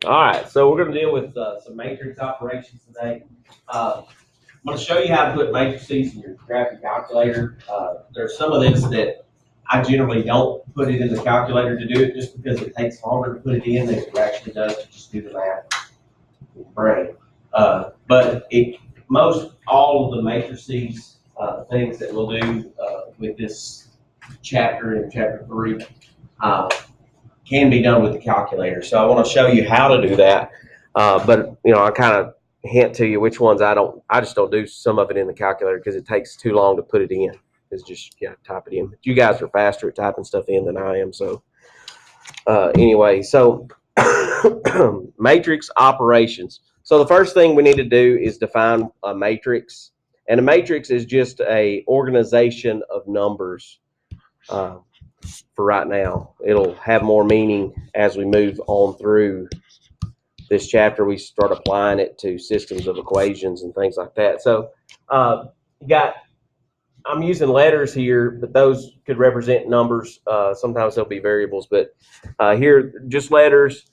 All right, so we're going to deal with some matrix operations today. I'm going to show you how to put matrices in your graphic calculator. There's some of this that I generally don't put it in the calculator to do it just because it takes longer to put it in than it actually does to just do the math in your brain. But most all of the matrices, things that we'll do with this chapter in chapter 3, can be done with the calculator. So I want to show you how to do that. But I kind of hint to you which ones I just don't do some of it in the calculator because it takes too long to put it in. It's just type it in. But you guys are faster at typing stuff in than I am. So anyway, so matrix operations. So the first thing we need to do is define a matrix, and a matrix is just a organization of numbers. For right now, it'll have more meaning as we move on through this chapter. We start applying it to systems of equations and things like that. So I'm using letters here, but those could represent numbers. Sometimes they'll be variables, but here just letters.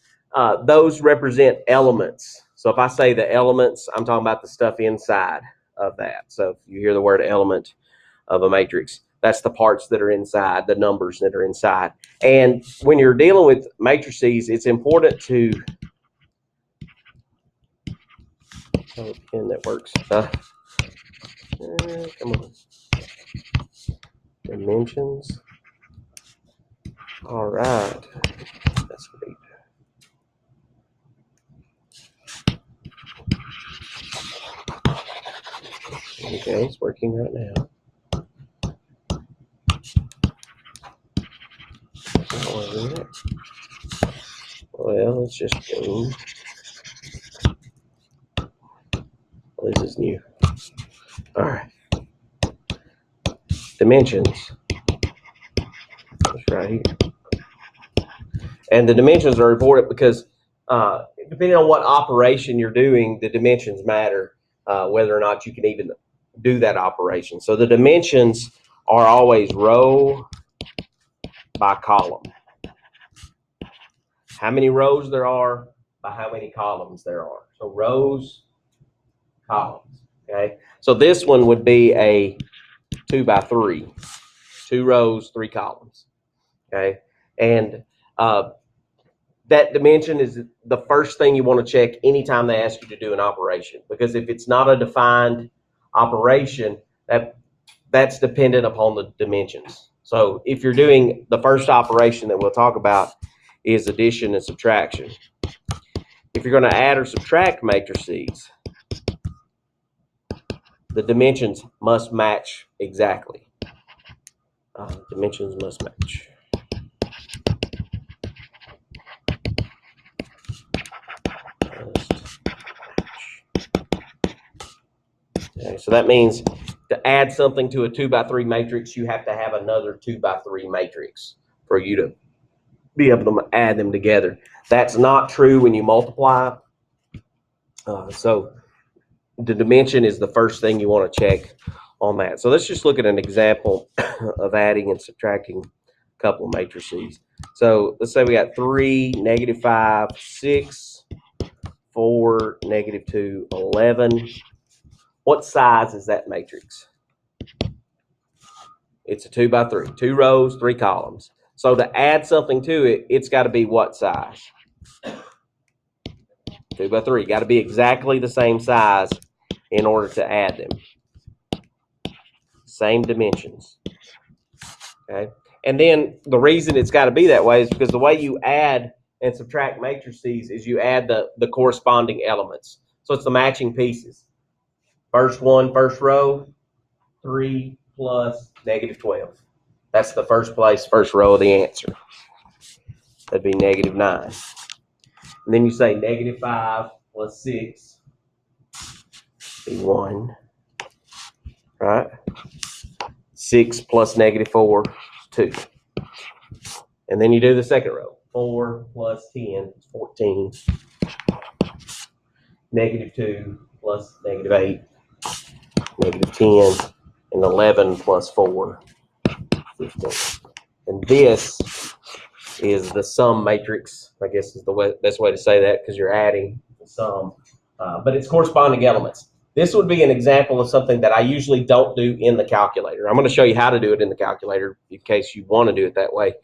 Those represent elements. So if I say the elements, I'm talking about the stuff inside of that. So if you hear the word element of a matrix, that's the parts that are inside, the numbers that are inside. And when you're dealing with matrices, it's important to, pen that works. Come on. Dimensions. All right. That's great. Okay, it's working right now. Well, let's just go. Well, this is new. All right. Dimensions. That's right here. And the dimensions are important because depending on what operation you're doing, the dimensions matter, whether or not you can even do that operation. So the dimensions are always row by column. How many rows there are by how many columns there are. So rows, columns. Okay. So this one would be a 2 by 3. 2 rows, 3 columns. Okay. And that dimension is the first thing you want to check anytime they ask you to do an operation, because if it's not a defined operation, that's dependent upon the dimensions. So if you're doing the first operation that we'll talk about is addition and subtraction. If you're going to add or subtract matrices, the dimensions must match exactly. Dimensions must match. Okay, so that means to add something to a 2 by 3 matrix, you have to have another 2 by 3 matrix for you to be able to add them together. That's not true when you multiply. So the dimension is the first thing you want to check on that. So let's just look at an example of adding and subtracting a couple of matrices. So let's say we got 3, -5, 6, 4, -2, 11. What size is that matrix? It's a 2 by 3. 2 rows, 3 columns. So to add something to it, it's got to be what size? 2 by 3. Got to be exactly the same size in order to add them. Same dimensions. Okay. And then the reason it's got to be that way is because the way you add and subtract matrices is you add the corresponding elements. So it's the matching pieces. First one, first row, 3 plus -12. That's the first row of the answer. That'd be -9. And then you say -5 plus 6 be 1. Right? 6 plus -4, 2. And then you do the second row. 4 plus 10 is 14. -2 plus -8, -10, and 11 plus 4, 15. And this is the sum matrix, I guess is the best way to say that, because you're adding the sum, but it's corresponding elements. This would be an example of something that I usually don't do in the calculator. I'm going to show you how to do it in the calculator in case you want to do it that way.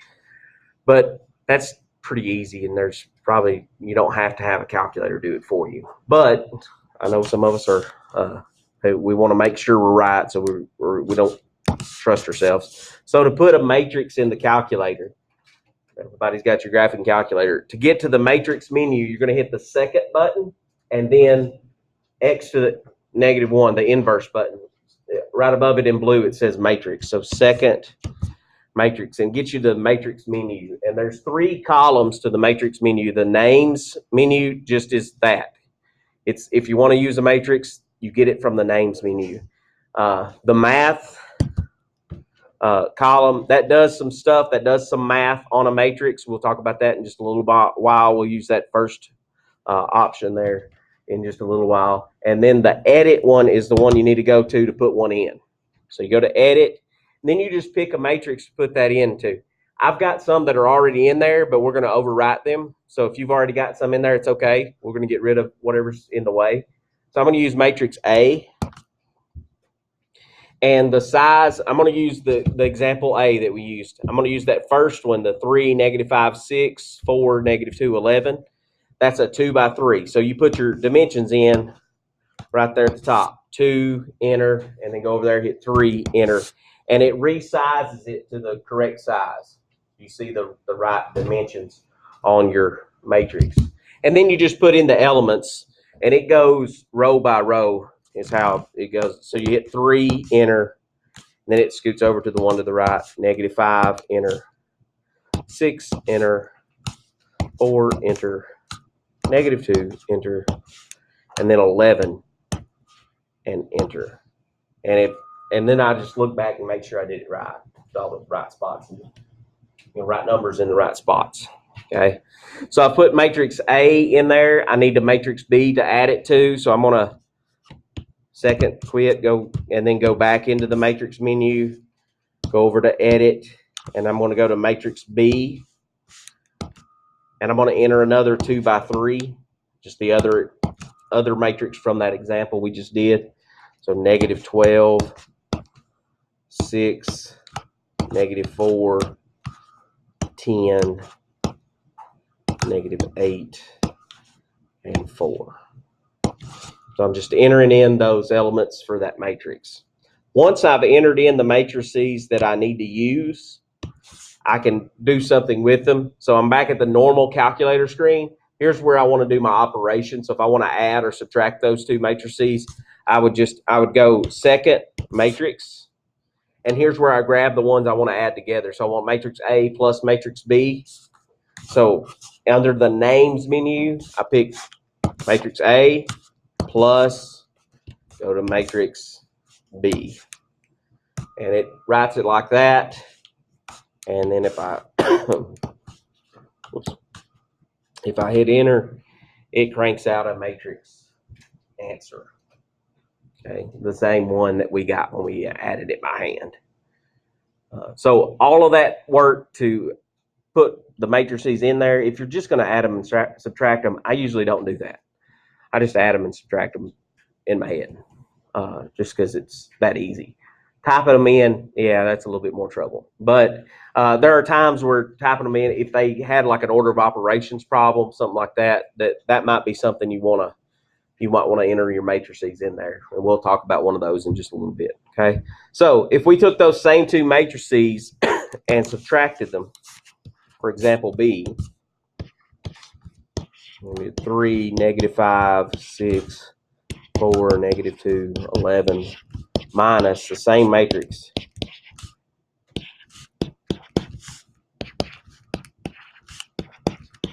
But that's pretty easy, and there's probably, you don't have to have a calculator do it for you. But I know some of us are, we want to make sure we're right, so we don't trust ourselves. So to put a matrix in the calculator, everybody's got your graphing calculator. To get to the matrix menu, you're going to hit the second button and then X to the -1, the inverse button. Right above it in blue, it says matrix. So second matrix, and get you the matrix menu. And there's 3 columns to the matrix menu. The names menu just is that. It's, if you want to use a matrix, you get it from the names menu. The math column, that does some stuff, that does some math on a matrix. We'll talk about that in just a little while. We'll use that first option there in just a little while. And then the edit one is the one you need to go to put one in. So you go to edit, and then you just pick a matrix to put that into. I've got some that are already in there, but we're going to overwrite them. So if you've already got some in there, it's okay. We're going to get rid of whatever's in the way. So I'm going to use matrix A. And the size, I'm going to use the example A that we used. I'm going to use that first one, the 3, -5, 6, 4, -2, 11. That's a 2 by 3. So you put your dimensions in right there at the top. 2, enter, and then go over there, hit 3, enter. And it resizes it to the correct size. You see the right dimensions on your matrix. And then you just put in the elements, and it goes row by row is how it goes. So you hit 3, enter, then it scoots over to the one to the right, -5, enter, 6, enter, 4, enter, -2, enter, and then 11, and enter. And then I just look back and make sure I did it right, all the right spots, and, right numbers in the right spots. Okay, so I put matrix A in there. I need the matrix B to add it to, so I'm gonna second quit, go, and then go back into the matrix menu, go over to edit, and I'm going to go to matrix B, and I'm going to enter another 2 by 3, just the other matrix from that example we just did. So -12, 6, -4, 10, -8, and 4. So I'm just entering in those elements for that matrix. Once I've entered in the matrices that I need to use, I can do something with them. So I'm back at the normal calculator screen. Here's where I want to do my operation. So if I want to add or subtract those 2 matrices, I would go second matrix. And here's where I grab the ones I want to add together. So I want matrix A plus matrix B. So under the names menu, I pick matrix A plus, go to matrix B, and it writes it like that. And then if I if I hit enter, it cranks out a matrix answer. Okay, the same one that we got when we added it by hand. So all of that work to put the matrices in there. If you're just going to add them and subtract them, I usually don't do that. I just add them and subtract them in my head, just because it's that easy. Typing them in, yeah, that's a little bit more trouble. But there are times where typing them in, if they had like an order of operations problem, something like that, that might be something you might want to enter your matrices in there. And we'll talk about one of those in just a little bit. Okay. So if we took those same 2 matrices and subtracted them, for example, B, 3, -5, 6, 4, -2, 11, minus the same matrix.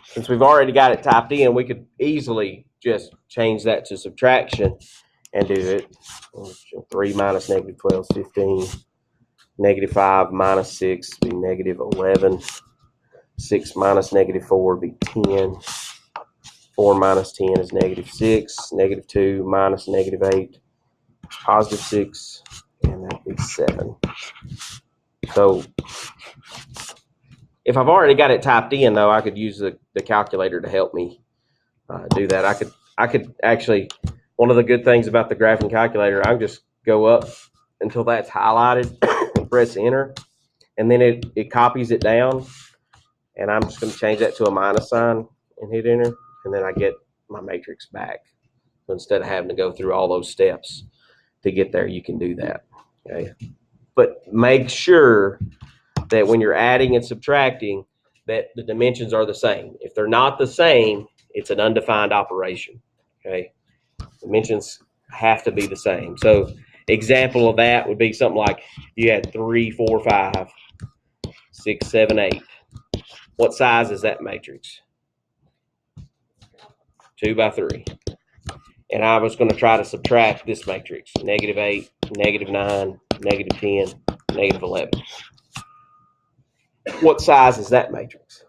Since we've already got it typed in, we could easily just change that to subtraction and do it. 3 minus -12 is 15. -5 minus 6 be -11. 6 minus -4 be 10. 4 minus 10 is -6. -2 minus -8, +6, and that'd be 7. So If I've already got it typed in, though, I could use the calculator to help me do that. I could actually, one of the good things about the graphing calculator, I can just go up until that's highlighted and press enter, and then it copies it down, and I'm just going to change that to a minus sign and hit enter, and then I get my matrix back. So instead of having to go through all those steps to get there, you can do that. Okay, but make sure that when you're adding and subtracting, that the dimensions are the same. If they're not the same, it's an undefined operation. Okay, dimensions have to be the same. So example of that would be something like you had 3, 4, 5, 6, 7, 8. What size is that matrix? 2 by 3. And I was going to try to subtract this matrix: -8, -9, -10, -11. What size is that matrix?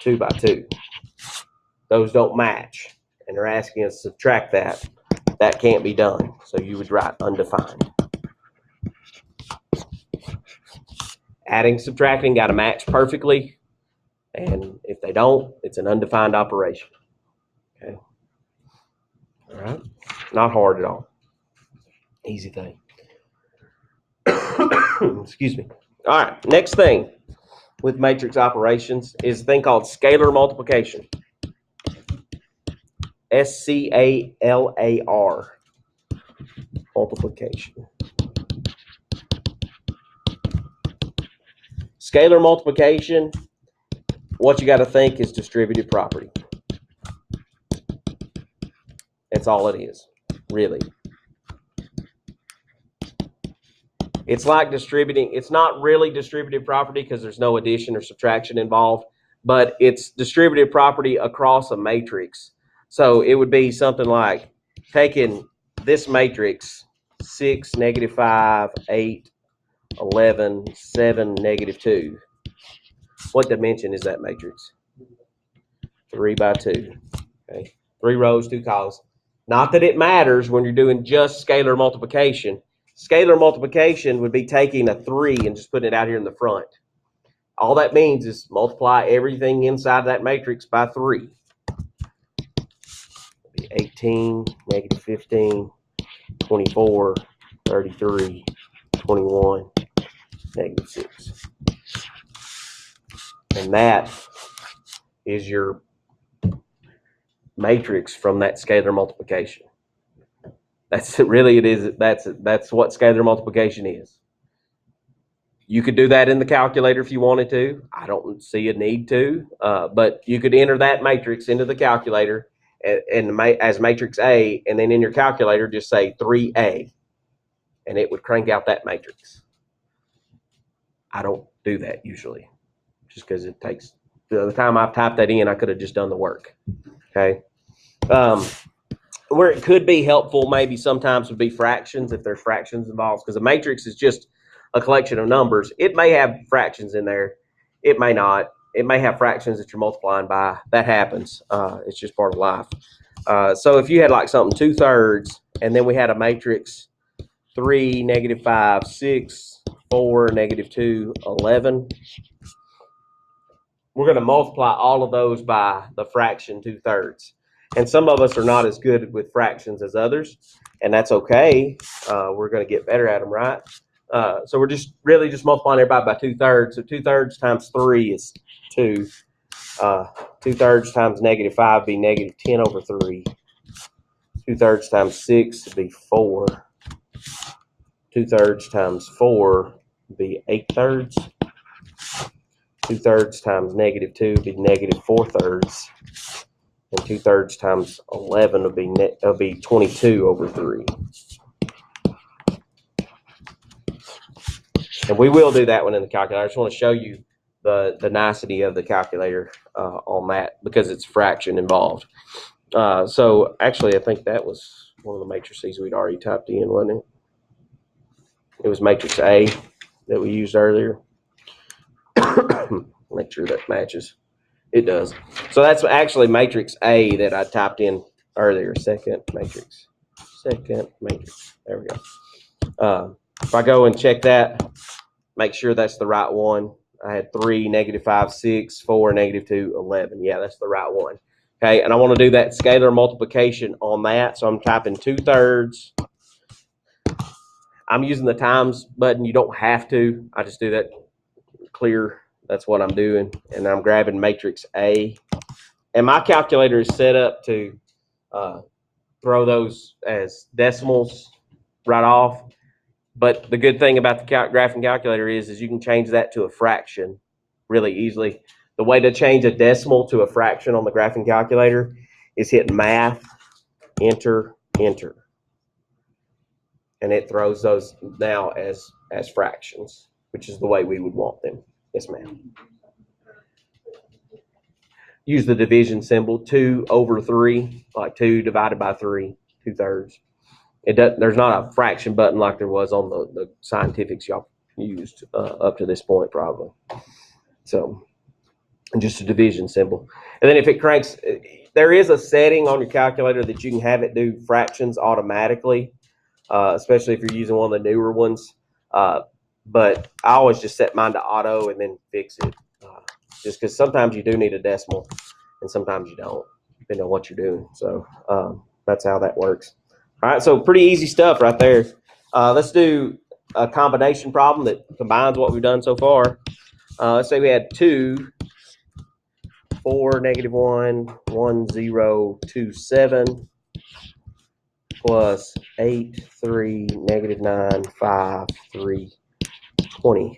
2 by 2. Those don't match, and they're asking us to subtract that. That can't be done, so you would write undefined. Adding, subtracting got to match perfectly, and if they don't, it's an undefined operation. Okay. All right. Not hard at all. Easy thing. Excuse me. All right. Next thing with matrix operations is a thing called scalar multiplication. SCALAR. Multiplication. Scalar multiplication, what you got to think is distributive property. That's all it is, really. It's like distributing. It's not really distributive property because there's no addition or subtraction involved, but it's distributive property across a matrix. So it would be something like taking this matrix, 6, -5, 8, 11, 7, -2. What dimension is that matrix? 3 by 2. Okay, 3 rows, 2 columns. Not that it matters when you're doing just scalar multiplication. Scalar multiplication would be taking a 3 and just putting it out here in the front. All that means is multiply everything inside that matrix by 3. It'd be 18, -15, 24, 33, 21, -6. And that is your matrix from that scalar multiplication. That's really it is. That's what scalar multiplication is. You could do that in the calculator if you wanted to. I don't see a need to, but you could enter that matrix into the calculator as matrix A, and then in your calculator just say 3A, and it would crank out that matrix. I don't do that usually, just because it takes the time I've typed that in. I could have just done the work. Okay. Where it could be helpful maybe sometimes would be fractions, if there's fractions involved, because a matrix is just a collection of numbers. It may have fractions in there. It may not. It may have fractions that you're multiplying by. That happens. It's just part of life. So if you had like something 2/3, and then we had a matrix 3, -5, 6, 4, -2, 11, we're going to multiply all of those by the fraction 2/3. And some of us are not as good with fractions as others, and that's okay. We're going to get better at them, right? So we're just really just multiplying everybody by 2/3. So 2/3 times 3 is 2. 2/3 times -5 would be -10/3. 2/3 times 6 would be 4. 2/3 times 4 would be 8/3. 2/3 times -2 would be -4/3. And 2/3 times 11 would be 22/3. And we will do that one in the calculator. I just want to show you the nicety of the calculator on that, because it's fraction involved. So actually, I think that was one of the matrices we'd already typed in, wasn't it? It was matrix A that we used earlier. Make sure that matches. It does. So that's actually matrix A that I typed in earlier. Second matrix. There we go. If I go and check that, make sure that's the right one. I had 3, -5, 6, 4, -2, 11. Yeah, that's the right one. Okay, and I want to do that scalar multiplication on that. So I'm typing 2/3. I'm using the times button. You don't have to. I just do that clear. That's what I'm doing. And I'm grabbing matrix A. And my calculator is set up to throw those as decimals right off. But the good thing about the graphing calculator is you can change that to a fraction really easily. The way to change a decimal to a fraction on the graphing calculator is hit math, enter, enter. And it throws those now as fractions, which is the way we would want them. Yes, ma'am. Use the division symbol, 2/3, like 2 divided by 3, 2/3. There's not a fraction button like there was on the scientifics y'all used up to this point, probably. So, just a division symbol. And then if it cranks, there is a setting on your calculator that you can have it do fractions automatically, especially if you're using one of the newer ones. But I always just set mine to auto and then fix it, just because sometimes you do need a decimal and sometimes you don't, depending on what you're doing. So that's how that works. All right, so pretty easy stuff right there. Let's do a combination problem that combines what we've done so far. Let's say we had 2, 4, -1, 1, 0, 2, 7, plus 8, 3, -9, 5, 3, 20.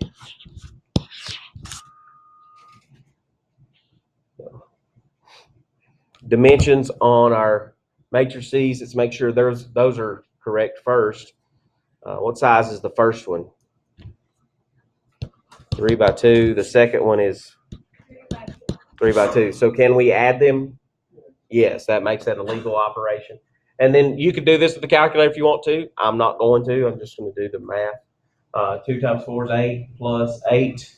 Dimensions on our matrices, let's make sure those are correct first. What size is the first one? 3 by 2. The second one is 3 by 2. So can we add them? Yes, that makes that a legal operation. And then you could do this with the calculator if you want to. I'm not going to. I'm just going to do the math. 2 times 4 is 8, plus 8,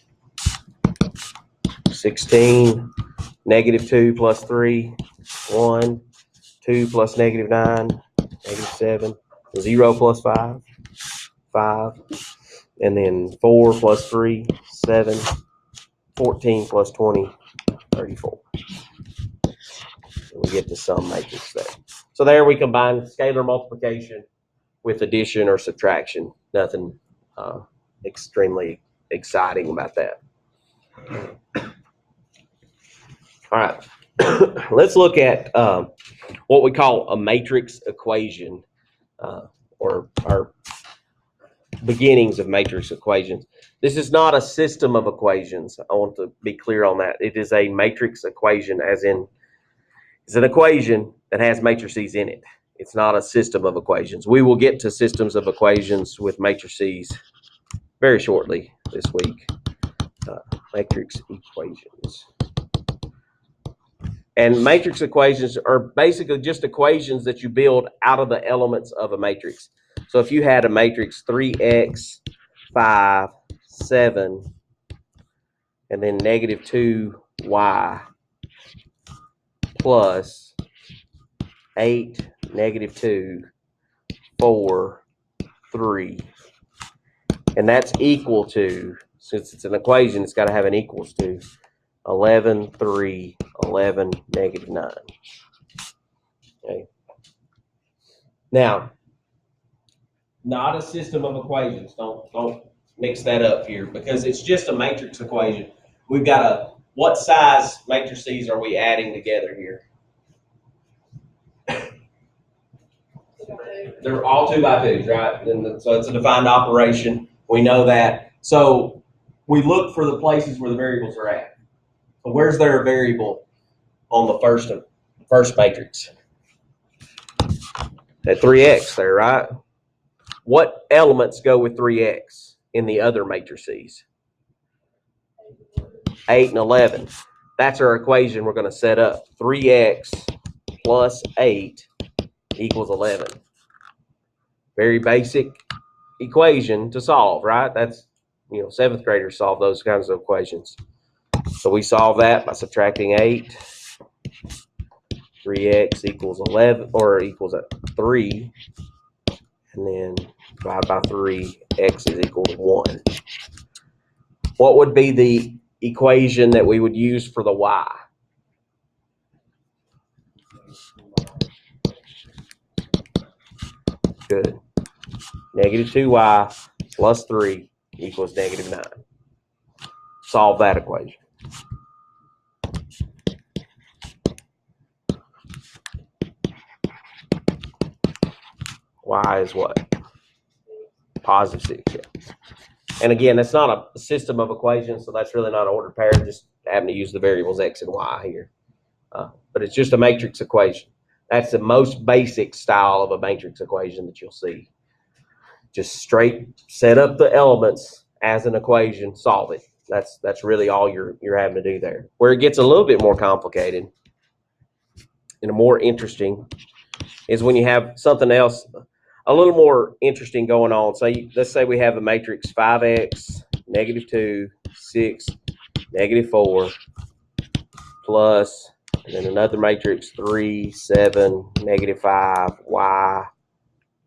16, -2 plus 3, 1, 2 plus -9, -7, 0 plus 5, 5, and then 4 plus 3, 7, 14 plus 20, 34. And we get the sum matrix there. So there we combine scalar multiplication with addition or subtraction. Nothing extremely exciting about that. All right, let's look at what we call a matrix equation, or our beginnings of matrix equations. This is not a system of equations. I want to be clear on that. It is a matrix equation, as in it's an equation that has matrices in it. It's not a system of equations. We will get to systems of equations with matrices very shortly this week. Matrix equations. And matrix equations are basically just equations that you build out of the elements of a matrix. So if you had a matrix 3x, 5, 7, and then -2y plus 8, -2, 4, 3. And that's equal to, since it's an equation, it's got to have an equals to 11, 3, 11, -9. Okay. Now, not a system of equations. Don't mix that up here, because it's just a matrix equation. We've got what size matrices are we adding together here? They're all 2 by 2s, right? And so it's a defined operation. We know that. So we look for the places where the variables are at. So where's there a variable on the first matrix? At 3x there, right? What elements go with 3x in the other matrices? 8 and 11. That's our equation we're going to set up. 3x plus 8 equals 11. Very basic equation to solve, right? That's, 7th graders solve those kinds of equations. So we solve that by subtracting 8. 3x equals 11, or equals 3. And then divide by 3, x is equal to 1. What would be the equation that we would use for the y? Good. Negative 2y plus 3 equals negative 9. Solve that equation. Y is what? Positive 6. Yeah. And again, that's not a system of equations, so that's really not an ordered pair. Just having to use the variables x and y here. But it's just a matrix equation. That's the most basic style of a matrix equation that you'll see. Just straight set up the elements as an equation, solve it. That's really all you're having to do there. Where it gets a little bit more complicated and more interesting is when you have something else a little more interesting going on. So let's say we have a matrix 5x, negative 2, 6, negative 4, plus, and then another matrix 3, 7, negative 5, y.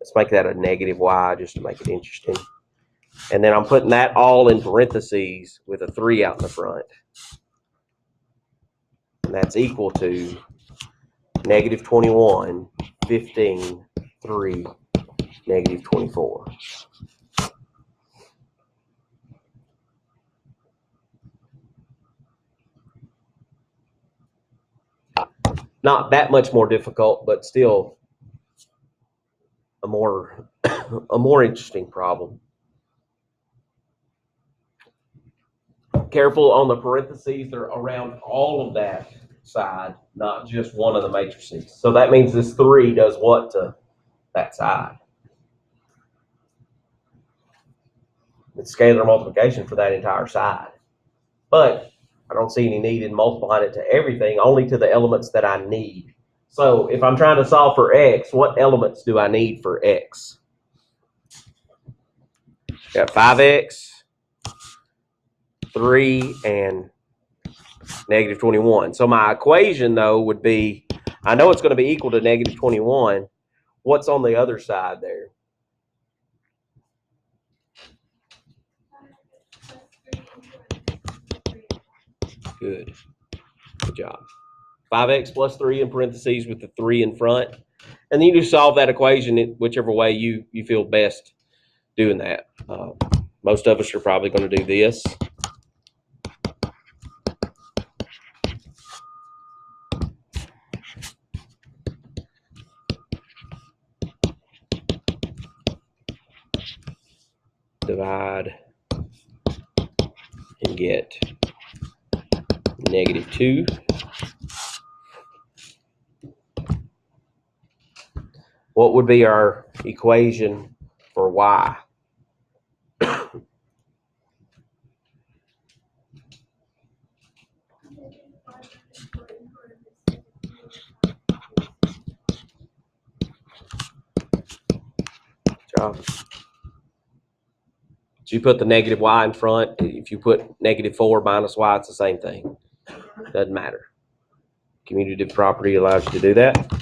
Let's make that a negative y just to make it interesting. And then I'm putting that all in parentheses with a 3 out in the front. And that's equal to negative 21, 15, 3, negative 24. Not that much more difficult, but still a more interesting problem. Careful on the parentheses, they're around all of that side, not just one of the matrices. So that means this 3 does what to that side? It's scalar multiplication for that entire side. But I don't see any need in multiplying it to everything, only to the elements that I need. So if I'm trying to solve for x, what elements do I need for x? Got 5x, 3, and negative 21. So my equation, though, would be, I know it's going to be equal to negative 21. What's on the other side there? Good. Good job. 5x plus 3 in parentheses with the 3 in front. And then you just solve that equation whichever way you feel best doing that. Most of us are probably going to do this. Divide and get negative 2. What would be our equation for y? Job. So you put the negative y in front. If you put negative 4 minus y, it's the same thing. Doesn't matter. Commutative property allows you to do that.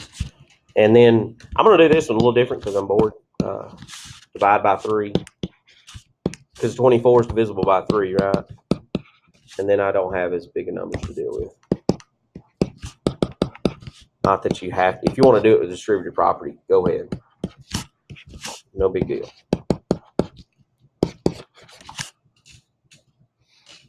And then I'm going to do this one a little different because I'm bored. Divide by 3. Because 24 is divisible by 3, right? And then I don't have as big a numbers to deal with. Not that you have to. If you want to do it with distributive property, go ahead. No big deal.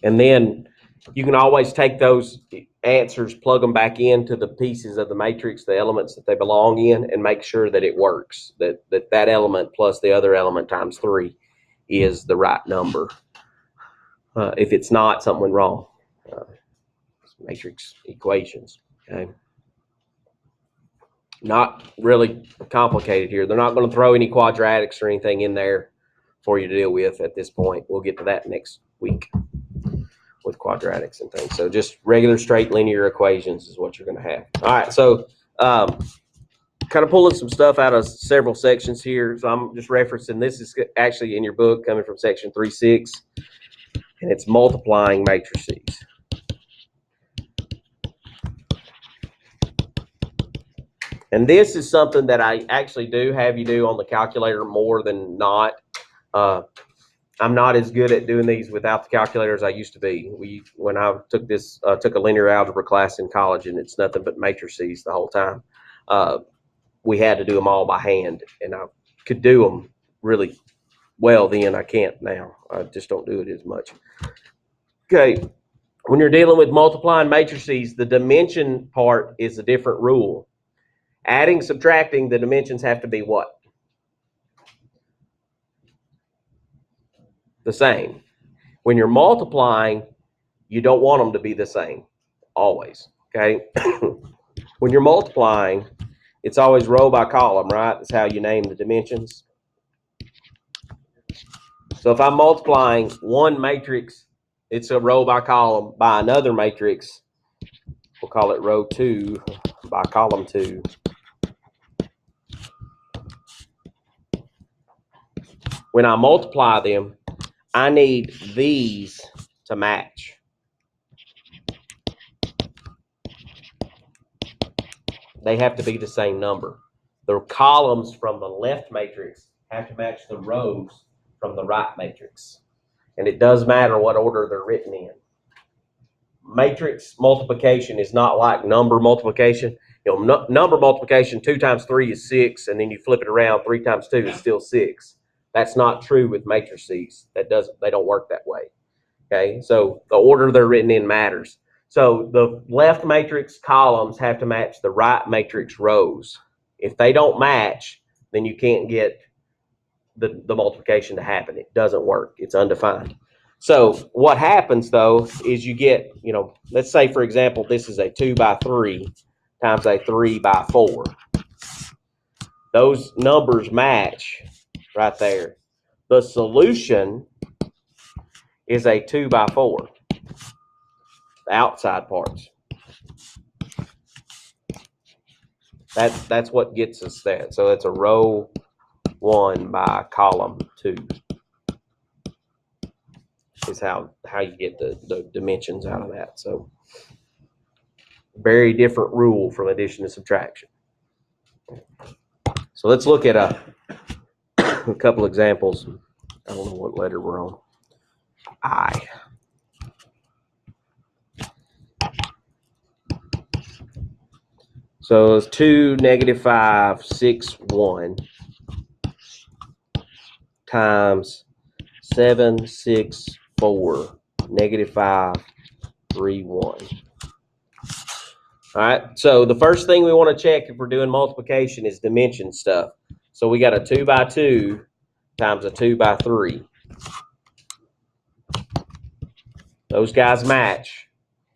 And then you can always take those answers, plug them back into the pieces of the matrix, the elements that they belong in, and make sure that it works, that element plus the other element times 3 is the right number. If it's not, something went wrong. Matrix equations, okay? Not really complicated here. They're not going to throw any quadratics or anything in there for you to deal with at this point. We'll get to that next week with quadratics and things. So just regular straight linear equations is what you're going to have. All right, so kind of pulling some stuff out of several sections here. So I'm just referencing, this is actually in your book coming from section 3.6, and it's multiplying matrices. And this is something that I actually do have you do on the calculator more than not. I'm not as good at doing these without the calculator as I used to be. When I took took a linear algebra class in college, and it's nothing but matrices the whole time. We had to do them all by hand, and I could do them really well then. I can't now. I just don't do it as much. Okay, when you're dealing with multiplying matrices, the dimension part is a different rule. Adding, subtracting, the dimensions have to be what? The same. When you're multiplying, you don't want them to be the same, always, okay? When you're multiplying, it's always row by column, right? That's how you name the dimensions. So if I'm multiplying one matrix, it's a row by column by another matrix. We'll call it row 2 by column 2. When I multiply them, I need these to match. They have to be the same number. The columns from the left matrix have to match the rows from the right matrix. And it does matter what order they're written in. Matrix multiplication is not like number multiplication. You know, number multiplication, 2 times 3 is 6, and then you flip it around, 3 times 2 is still 6. That's not true with matrices. They don't work that way. Okay, so the order they're written in matters. So the left matrix columns have to match the right matrix rows. If they don't match, then you can't get the multiplication to happen. It doesn't work. It's undefined. So what happens, though, is you get, let's say, for example, this is a 2 by 3 times a 3 by 4. Those numbers match right there. The solution is a 2 by 4, the outside parts. That's what gets us that. So it's a row 1 by column 2 is how you get the dimensions out of that. So very different rule from addition to subtraction. So let's look at a couple examples. I don't know what letter we're on. I. So it's 2, -5, 6, 1 times 7, 6, 4, -5, 3, 1. All right, so the first thing we want to check if we're doing multiplication is dimension stuff. So we got a 2 by 2 times a 2 by 3. Those guys match,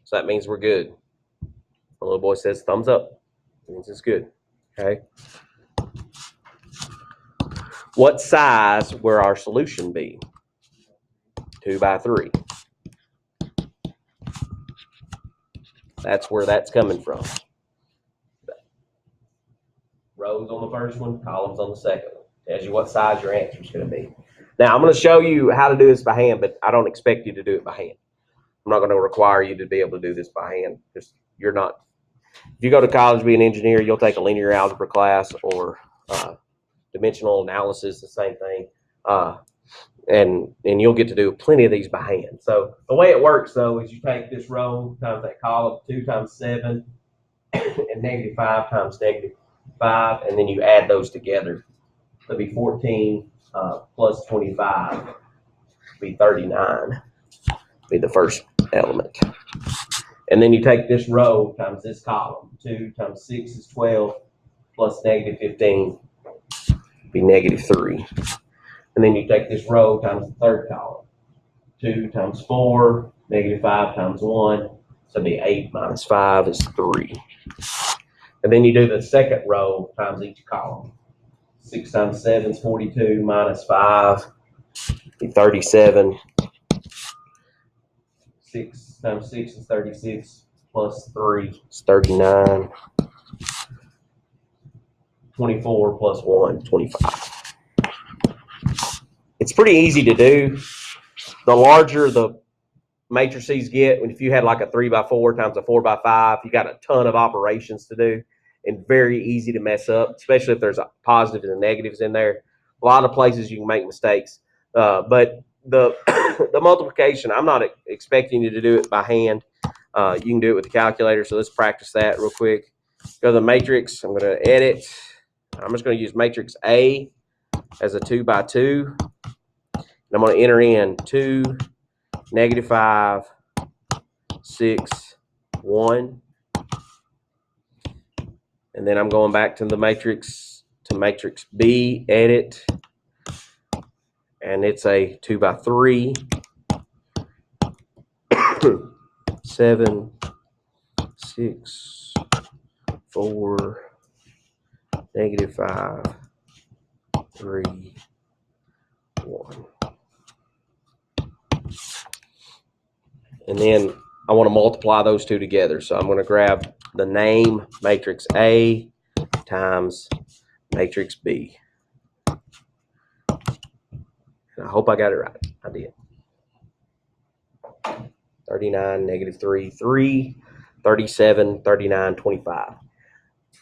so that means we're good. The little boy says thumbs up. That means it's good, okay? What size will our solution be? 2 by 3. That's where that's coming from. Rows on the first one, columns on the second one. Tells you what size your answer is going to be. Now, I'm going to show you how to do this by hand, but I don't expect you to do it by hand. I'm not going to require you to be able to do this by hand. If you go to college to be an engineer, you'll take a linear algebra class or dimensional analysis, the same thing. And you'll get to do plenty of these by hand. So the way it works, though, is you take this row times that column, 2 times 7, and -5 times -5, and then you add those together. It'll be 14 plus 25, be 39, be the first element. And then you take this row times this column, 2 times 6 is 12, plus -15, be -3. And then you take this row times the third column. 2 times 4, -5 times 1. So it'll be 8 minus 5 is 3. And then you do the second row times each column. 6 times 7 is 42 minus 5 be 37. 6 times 6 is 36 plus 3 is 39. 24 plus 1, 25. It's pretty easy to do. The larger the matrices get, if you had like a 3 by 4 times a 4 by 5, you got a ton of operations to do and very easy to mess up, especially if there's positives and negatives in there. A lot of places you can make mistakes, but the the multiplication, I'm not expecting you to do it by hand. You can do it with the calculator. So let's practice that real quick. Go to the matrix. I'm going to edit. I'm just going to use matrix A as a 2 by 2. And I'm going to enter in 2, -5, 6, 1. And then I'm going back to the matrix, to matrix B, edit. And it's a 2 by 3. 7, 6, 4, -5, 3, 1. And then I want to multiply those two together. So I'm going to grab the name matrix A times matrix B. And I hope I got it right. I did. 39, -3, 3, 37, 39, 25.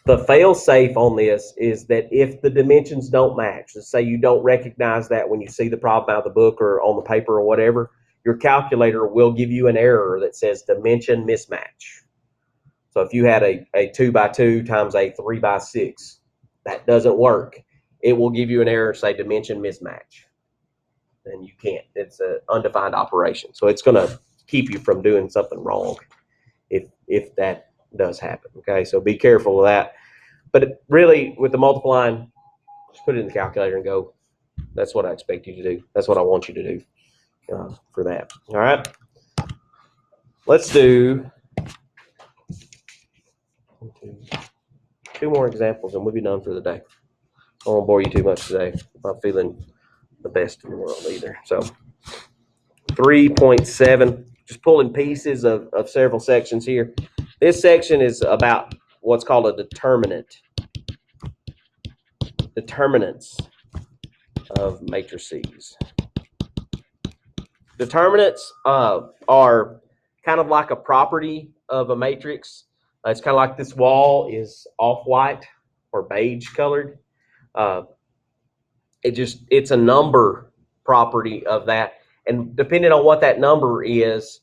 The fail-safe on this is that if the dimensions don't match, let's say you don't recognize that when you see the problem out of the book or on the paper or whatever, your calculator will give you an error that says dimension mismatch. So if you had a 2 by 2 times a 3 by 6, that doesn't work. It will give you an error, say dimension mismatch. Then you can't. It's an undefined operation. So it's going to keep you from doing something wrong if that does happen. Okay, so be careful of that. But really, with the multiplying, just put it in the calculator and go. That's what I expect you to do. That's what I want you to do for that. All right. Let's do 2 more examples, and we'll be done for the day. I won't bore you too much today. I'm not feeling the best in the world either. So 3.7, just pulling pieces of several sections here. This section is about what's called a determinant. Determinants of matrices. Determinants are kind of like a property of a matrix. It's kind of like this wall is off-white or beige colored. It's a number property of that. And depending on what that number is,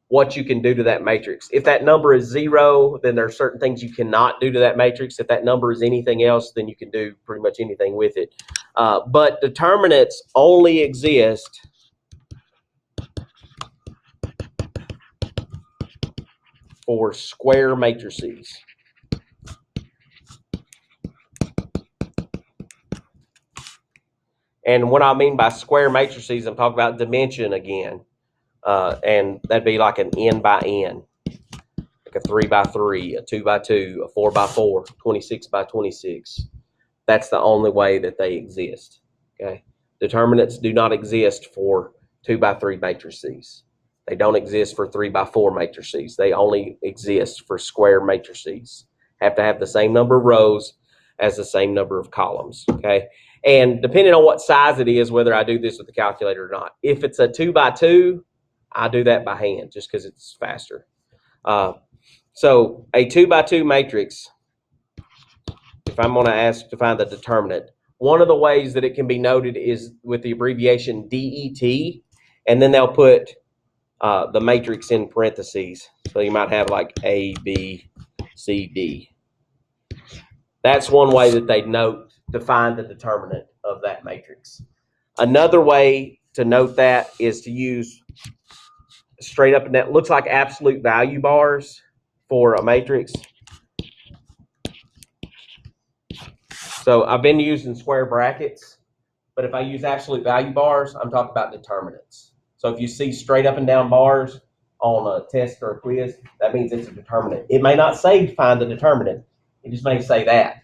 what you can do to that matrix. If that number is 0, then there are certain things you cannot do to that matrix. If that number is anything else, then you can do pretty much anything with it. But determinants only exist for square matrices. And what I mean by square matrices, I'm talking about dimension again. And that'd be like an n by n, like a 3 by 3, a 2 by 2, a 4 by 4, 26 by 26. That's the only way that they exist. Okay, determinants do not exist for 2 by 3 matrices. They don't exist for 3 by 4 matrices. They only exist for square matrices. Have to have the same number of rows as the same number of columns. Okay, and depending on what size it is, whether I do this with the calculator or not. If it's a 2 by 2, I do that by hand just because it's faster. So a 2 by 2 matrix, if I'm going to ask to find the determinant, one of the ways that it can be noted is with the abbreviation DET, and then they'll put the matrix in parentheses. So you might have like A, B, C, D. That's one way that they note to find the determinant of that matrix. Another way to note that is to use straight up and down. It looks like absolute value bars for a matrix. So I've been using square brackets, but if I use absolute value bars, I'm talking about determinants. So if you see straight up and down bars on a test or a quiz, that means it's a determinant. It may not say find the determinant. It just may say that.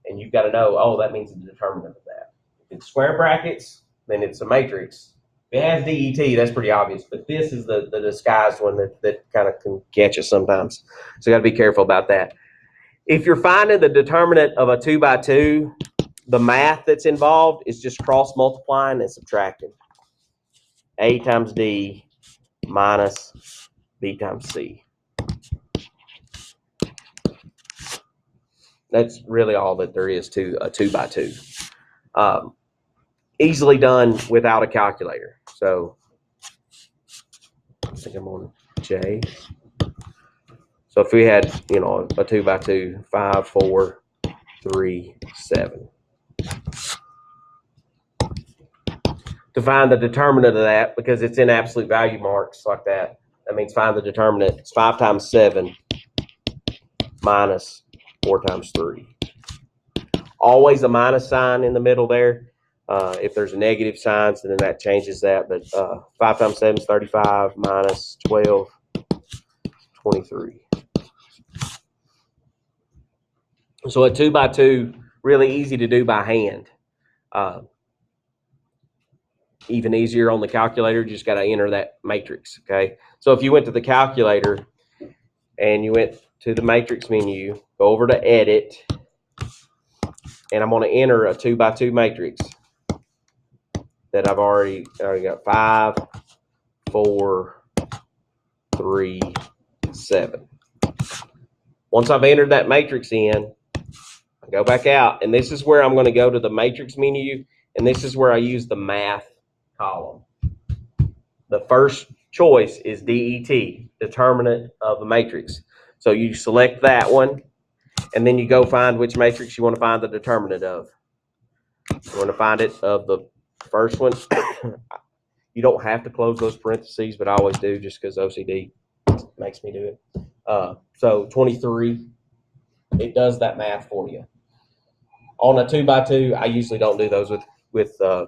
And you've got to know, oh, that means the determinant of that. If it's square brackets, then it's a matrix. If it has DET, that's pretty obvious. But this is the disguised one that kind of can catch us sometimes. So you got to be careful about that. If you're finding the determinant of a 2 by 2, the math that's involved is just cross multiplying and subtracting. A times D minus B times C. That's really all that there is to a 2 by 2. easily done without a calculator. So I think I'm on J. So if we had, you know, a 2 by 2, 5, 4, 3, 7. To find the determinant of that, because it's in absolute value marks like that, that means find the determinant. It's 5 times 7 minus 4 times 3. Always a minus sign in the middle there. If there's a negative sign, so then that changes that. But 5 times 7 is 35 minus 12, 23. So a 2 by 2, really easy to do by hand. Even easier on the calculator, just got to enter that matrix, okay? So if you went to the calculator and you went to the matrix menu, go over to edit, and I'm going to enter a 2 by 2 matrix that I've already got 5, 4, 3, 7. Once I've entered that matrix in, I go back out, and this is where I'm going to go to the matrix menu, and this is where I use the math column. The first choice is DET, determinant of a matrix. So you select that one, and then you go find which matrix you want to find the determinant of. You want to find it of the first one. You don't have to close those parentheses, but I always do just because OCD makes me do it. So 23, it does that math for you. On a 2 by 2, I usually don't do those with the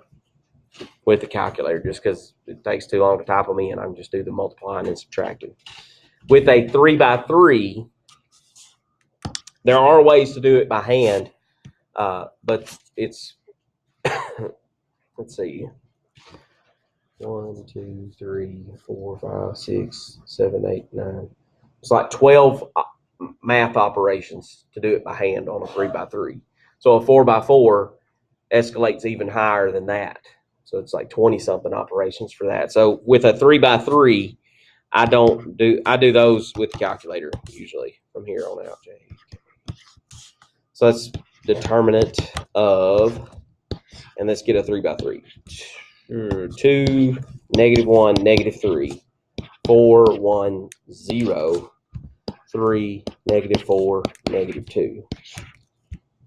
calculator just because it takes too long to type them in. I can just do the multiplying and subtracting. With a 3 by 3, there are ways to do it by hand, but it's let's see, 1, 2, 3, 4, 5, 6, 7, 8, 9. It's like 12 math operations to do it by hand on a 3 by 3. So a 4 by 4 escalates even higher than that. So it's like 20 something operations for that. So with a 3 by 3, I do those with the calculator usually from here on out. So that's determinant of, and let's get a 3 by 3. 2, -1, -3, 4, 1, 0, 3, -4, -2.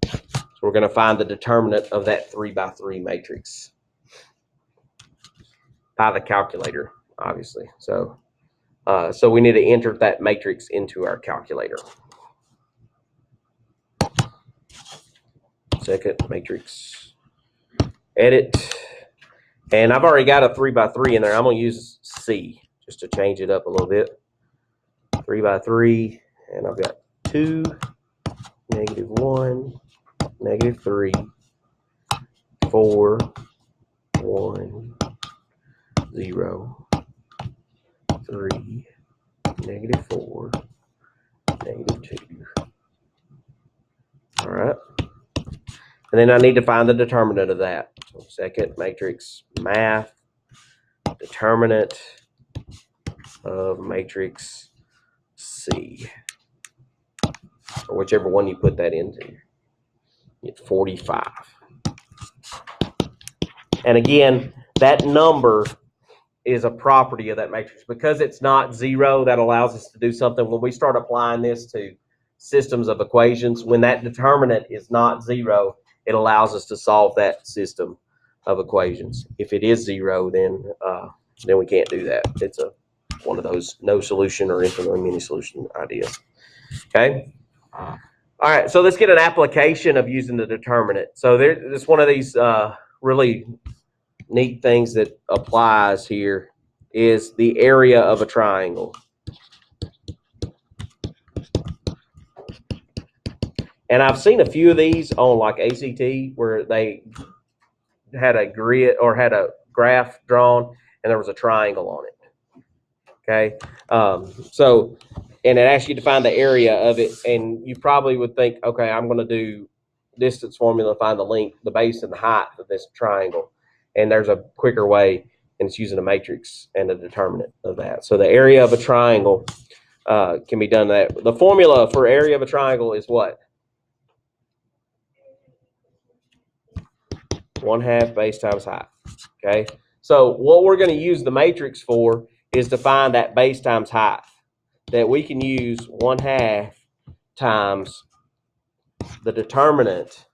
So we're going to find the determinant of that 3 by 3 matrix by the calculator, obviously. So we need to enter that matrix into our calculator. Second matrix, edit. And I've already got a 3 by 3 in there. I'm going to use C just to change it up a little bit. 3 by 3, and I've got 2, -1, -3, 4, 1, 0, 3, -4, -2. All right. And then I need to find the determinant of that. So second matrix, math, determinant of matrix C, or whichever one you put that into. Get 45. And again, that number is a property of that matrix. Because it's not 0, that allows us to do something. When we start applying this to systems of equations, when that determinant is not 0, it allows us to solve that system of equations. If it is 0, then we can't do that. It's one of those no solution or infinitely many solution ideas. Okay. All right. So let's get an application of using the determinant. So there's one of these really neat things that applies here is the area of a triangle. And I've seen a few of these on like ACT where they had a grid or had a graph drawn and there was a triangle on it. Okay. And it asks you to find the area of it, and you probably would think, okay, I'm going to do distance formula, find the length, the base, and the height of this triangle. And there's a quicker way, and it's using a matrix and a determinant of that. So the area of a triangle can be done that. The formula for area of a triangle is what? 1/2 base times height. Okay, so what we're going to use the matrix for is to find that base times height. That we can use 1/2 times the determinant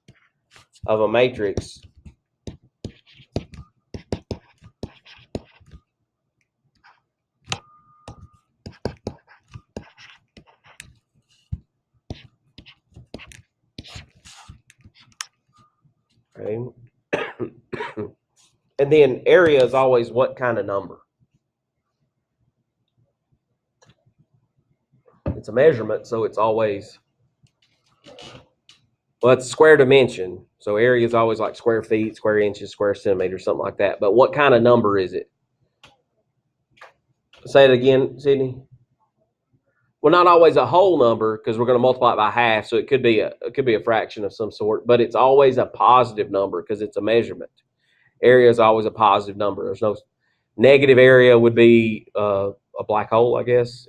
of a matrix okay. And then area is always what kind of number? It's a measurement, so it's always, well, it's square dimension. So area is always like square feet, square inches, square centimeters, something like that. But what kind of number is it? Say it again, Sydney. Well, not always a whole number because we're going to multiply it by half, so it could be a fraction of some sort. But it's always a positive number because it's a measurement. Area is always a positive number. There's no negative area would be a black hole, I guess,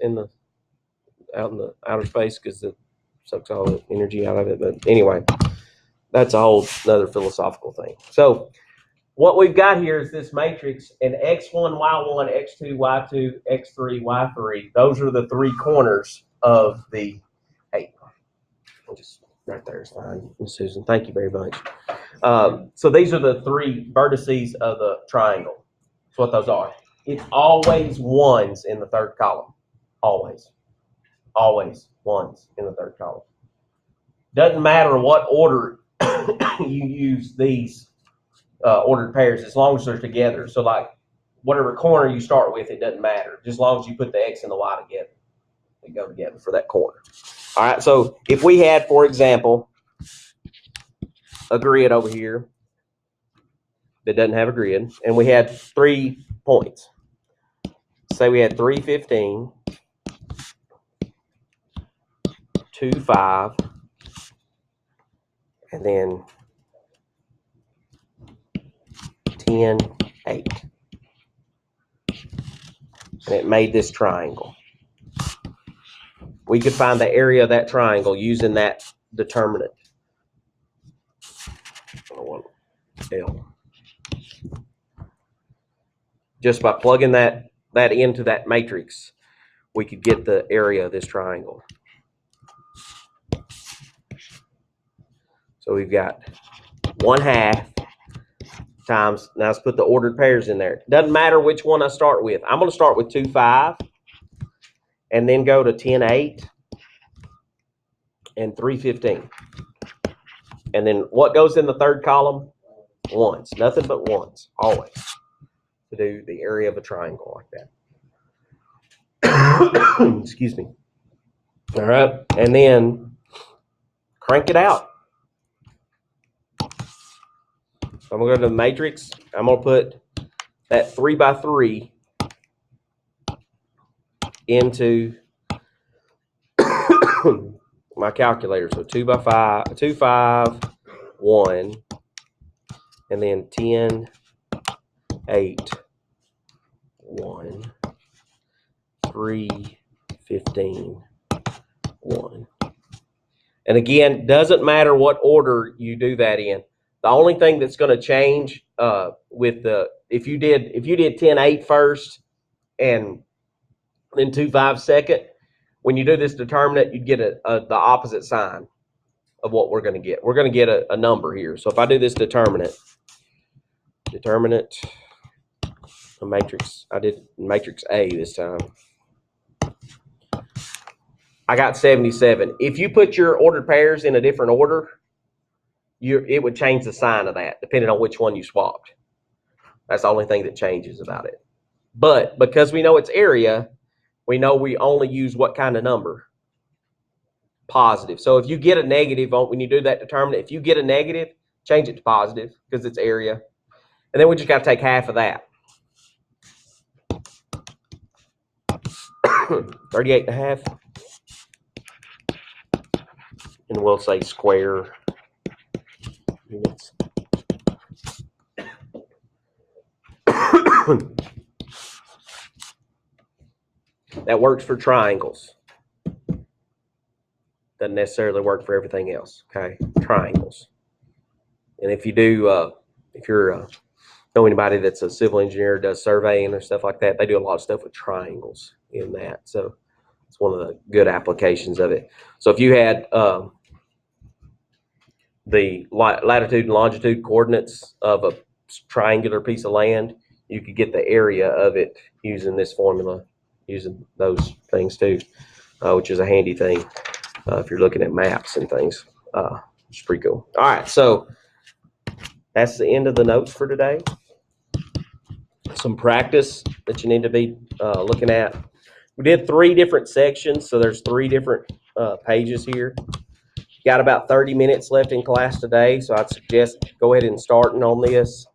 out in the outer space because it sucks all the energy out of it. But anyway, that's a whole another philosophical thing. So what we've got here is this matrix, and x1, y1, x2, y2, x3, y3. Those are the three corners of the. Hey, just right there is fine, Ms. Susan. Thank you very much. So these are the three vertices of the triangle. That's what those are. It's always ones in the third column. Always. Always ones in the third column. Doesn't matter what order you use these ordered pairs, as long as they're together. So like whatever corner you start with, it doesn't matter. Just as long as you put the x and the y together. They go together for that corner. All right, so if we had, for example, a grid over here that doesn't have a grid, and we had 3 points. Say we had 3, 15, 2, 5, and then 10, 8. And it made this triangle. We could find the area of that triangle using that determinant. L. Just by plugging that into that matrix, we could get the area of this triangle. So we've got 1/2 times, now let's put the ordered pairs in there. Doesn't matter which one I start with. I'm going to start with 2, 5, and then go to 10, 8, and 3, 15. And then what goes in the third column? Ones. Nothing but ones, always, to do the area of a triangle like that. Excuse me. All right, and then crank it out. So I'm going to go to the matrix. I'm going to put that 3 by 3 into my calculator. So 2 by 5, 2, 5, 1, and then 10, 8, 1, 3, 15, 1. And again, doesn't matter what order you do that in. The only thing that's going to change with the if you did 10, 8 first and then 2, 5 second, when you do this determinant, you'd get the opposite sign of what we're going to get. We're going to get a number here. So if I do this determinant, a matrix, I did matrix A this time. I got 77. If you put your ordered pairs in a different order, it would change the sign of that, depending on which one you swapped. That's the only thing that changes about it. But because we know it's area, we know we only use what kind of number? Positive. So if you get a negative when you do that determinant, if you get a negative, change it to positive because it's area. And then we just got to take half of that. 38.5. And we'll say square units. That works for triangles. Doesn't necessarily work for everything else. Okay, triangles. And if you do if you're know anybody that's a civil engineer, does surveying or stuff like that, they do a lot of stuff with triangles in that. So it's one of the good applications of it. So if you had the latitude and longitude coordinates of a triangular piece of land, you could get the area of it using this formula, using those things too, which is a handy thing if you're looking at maps and things. It's pretty cool. All right, so that's the end of the notes for today. Some practice that you need to be looking at. We did 3 different sections, so there's 3 different pages here. Got about 30 minutes left in class today, so I'd suggest go ahead and starting on this.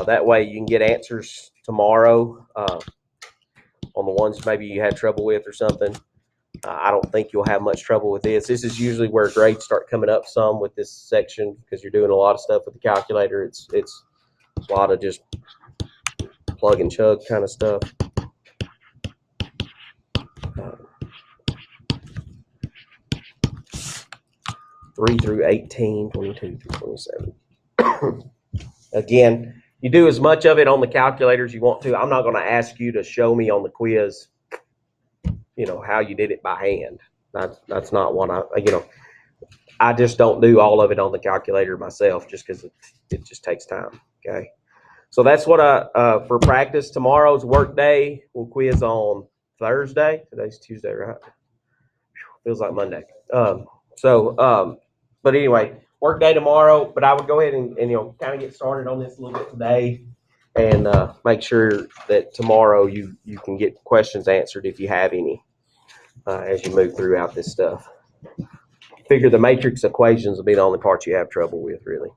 That way you can get answers tomorrow on the ones maybe you had trouble with or something. I don't think you'll have much trouble with this. This is usually where grades start coming up some with this section because you're doing a lot of stuff with the calculator. It's a lot of just plug and chug kind of stuff. 3 through 18, 22 through 27. Again, you do as much of it on the calculator as you want to. I'm not going to ask you to show me on the quiz, how you did it by hand. That's not what I just don't do all of it on the calculator myself just because it just takes time. Okay. So that's what for practice. Tomorrow's work day. We'll quiz on Thursday. Today's Tuesday, right? Feels like Monday. But anyway, work day tomorrow. But I would go ahead and kind of get started on this a little bit today, and make sure that tomorrow you can get questions answered if you have any as you move throughout this stuff. Figure the matrix equations will be the only part you have trouble with, really.